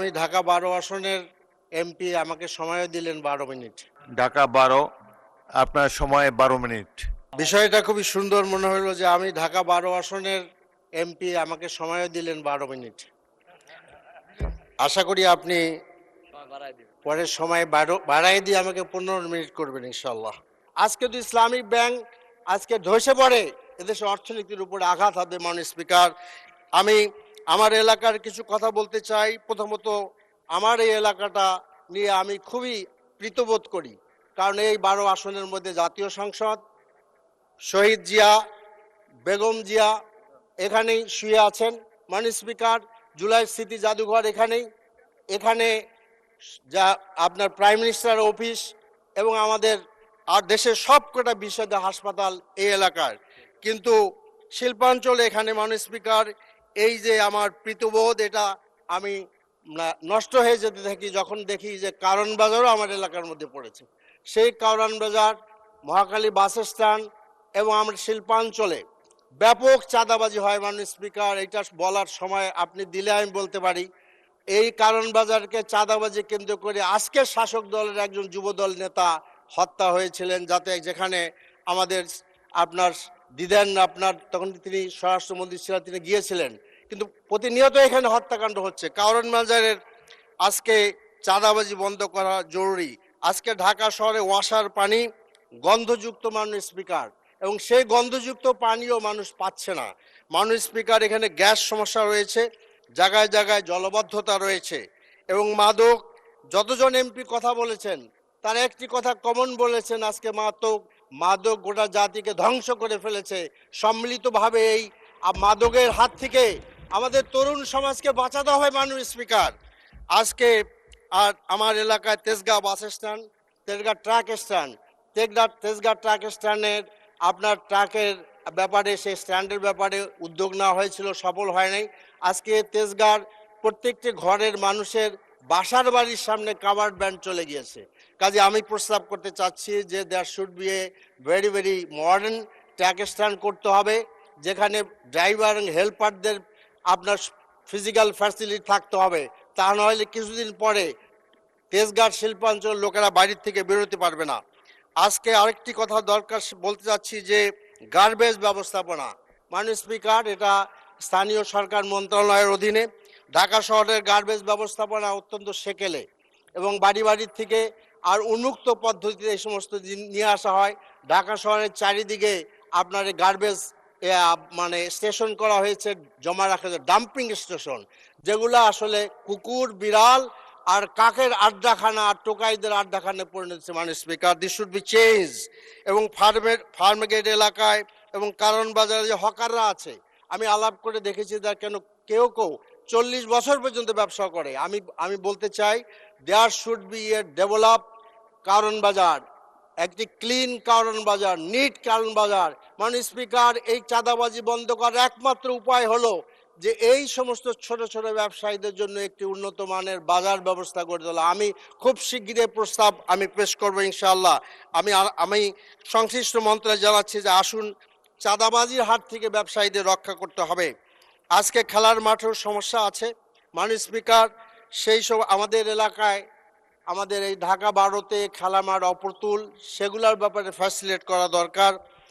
আমি ঢাকা 12 আসনের এমপি, আমাকে সময়ও দিলেন 12 মিনিট। ঢাকা 12, আপনার সময় 12 মিনিট। বিষয়টা খুবই সুন্দর মনে হলো যে আমি ঢাকা 12 আসনের এমপি, আমাকে সময়ও দিলেন 12 মিনিট। আশা করি আপনি পরের সময় বাড়াই দিয়ে আমাকে 15 মিনিট করবেন ইনশাল্লাহ। আজকে তো ইসলামিক ব্যাংক আজকে ধসে পড়ে, এদেশের অর্থনীতির উপরে আঘাত হবে। মাননীয় স্পিকার, আমি আমার এলাকার কিছু কথা বলতে চাই। প্রথমত, আমার এই এলাকাটা নিয়ে আমি খুবই প্রীতবোধ করি, কারণ এই 12 আসনের মধ্যে জাতীয় সংসদ, শহীদ জিয়া, বেগম জিয়া এখানেই শুয়ে আছেন। মাননীয় স্পিকার, জুলাই স্মৃতি জাদুঘর এখানে যা আপনার প্রাইম মিনিস্টার অফিস এবং আমাদের আর দেশের সবকটা বিশেষ হাসপাতাল এই এলাকার। কিন্তু শিল্পাঞ্চলে এখানে মাননীয় স্পিকার, এই যে আমার প্রীতবোধ, এটা আমি নষ্ট হয়ে যেতে থাকি যখন দেখি যে কারণ বাজারও আমার এলাকার মধ্যে পড়েছে। সেই কারণ বাজার, মহাখালী বাস স্ট্যান্ড এবং আমার শিল্পাঞ্চলে ব্যাপক চাঁদাবাজি হয়। মাননীয় স্পিকার, এটা বলার সময় আপনি দিলে আমি বলতে পারি। এই কারণ বাজারকে চাঁদাবাজি কেন্দ্র করে আজকের শাসক দলের একজন যুবদল নেতা হত্যা হয়েছিলেন, যেখানে আমাদের আপনার দিদেন, আপনার তখন তিনি স্বরাষ্ট্রমন্ত্রী ছিলেন, তিনি গিয়েছিলেন। কিন্তু প্রতিনিয়ত এখানে হত্যাকাণ্ড হচ্ছে। কারণ বাজারের আজকে চাঁদাবাজি বন্ধ করা জরুরি। আজকে ঢাকা শহরে ওয়াসার পানি গন্ধযুক্ত, মাননীয় স্পিকার, এবং সেই গন্ধযুক্ত পানিও মানুষ পাচ্ছে না। মাননীয় স্পিকার, এখানে গ্যাস সমস্যা রয়েছে, জায়গায় জায়গায় জলবদ্ধতা রয়েছে, এবং মাদক, যতজন এমপি কথা বলেছেন তার একটি কথা কমন বলেছেন, আজকে মাদক গোটা জাতিকে ধ্বংস করে ফেলেছে। সম্মিলিতভাবে এই মাদকের হাত থেকে আমাদের তরুণ সমাজকে বাঁচাতে হবে। মাননীয় স্পিকার, আজকে আর আমার এলাকায় Tejgaon bus stand, Tejgaon truck stand, Tejgaon truck স্ট্যান্ডের আপনার ট্রাকের ব্যাপারে, সেই স্ট্যান্ডের ব্যাপারে উদ্যোগ নেওয়া হয়েছিল, সফল হয় নাই। আজকে তেজগাঁর প্রত্যেকটি ঘরের মানুষের বাসার বাড়ির সামনে কাভার্ড ভ্যান চলে গিয়েছে। কাজে আমি প্রস্তাব করতে চাচ্ছি যে there should be a very very modern truck stand করতে হবে, যেখানে ড্রাইভার এবং হেল্পারদের আপনার ফিজিক্যাল ফ্যাসিলিটি থাকতে হবে। তা নাহলে কিছুদিন পরে তেজগাঁর শিল্পাঞ্চল লোকেরা বাড়ির থেকে বেরোতে পারবে না। আজকে আরেকটি কথা দরকার বলতে চাচ্ছি যে গার্বেজ ব্যবস্থাপনা। মাননীয় স্পিকার, এটা স্থানীয় সরকার মন্ত্রণালয়ের অধীনে। ঢাকা শহরের গার্বেজ ব্যবস্থাপনা অত্যন্ত সেকেলে, এবং বাড়ি বাড়ির থেকে আর উন্মুক্ত পদ্ধতিতে এই সমস্ত নিয়ে আসা হয়। ঢাকা শহরের চারিদিকে আপনার গার্বেজ মানে স্টেশন করা হয়েছে, জমা রাখা যায় ডাম্পিং স্টেশন, যেগুলো আসলে কুকুর, বিড়াল আর কাকের আড্ডাখানা আর টোকাইদের আড্ডাখানে পরিণত হচ্ছে। মাননীয় speaker, this should be change. এবং ফার্মগেট এলাকায় এবং কারণ বাজারে যে হকাররা আছে, আমি আলাপ করে দেখেছি কেন কেউ 40 বছর পর্যন্ত ব্যবসা করে। আমি বলতে চাই, there should be a develop কারণ বাজার, একটি ক্লিন কারণ বাজার, নিট কারণ বাজার। মাননীয় স্পিকার, এই চাঁদাবাজি বন্ধ করার একমাত্র উপায় হলো যে এই সমস্ত ছোট ছোট ব্যবসায়ীদের জন্য একটি উন্নত মানের বাজার ব্যবস্থা করে তোলা। আমি খুব শিগগিরই প্রস্তাব আমি পেশ করবো ইনশাআল্লাহ। আমি সংশ্লিষ্ট মন্ত্রণালয়ে জানাচ্ছি যে আসুন, চাঁদাবাজির হাত থেকে ব্যবসায়ীদের রক্ষা করতে হবে। আজকে খেলার মাঠেও সমস্যা আছে। মাননীয় স্পিকার, সেই সব আমাদের এলাকায়, আমাদের এই ঢাকা 12তে খেলা মাঠ অপ্রতুল, সেগুলোর ব্যাপারে ফ্যাসিলিটেট করা দরকার।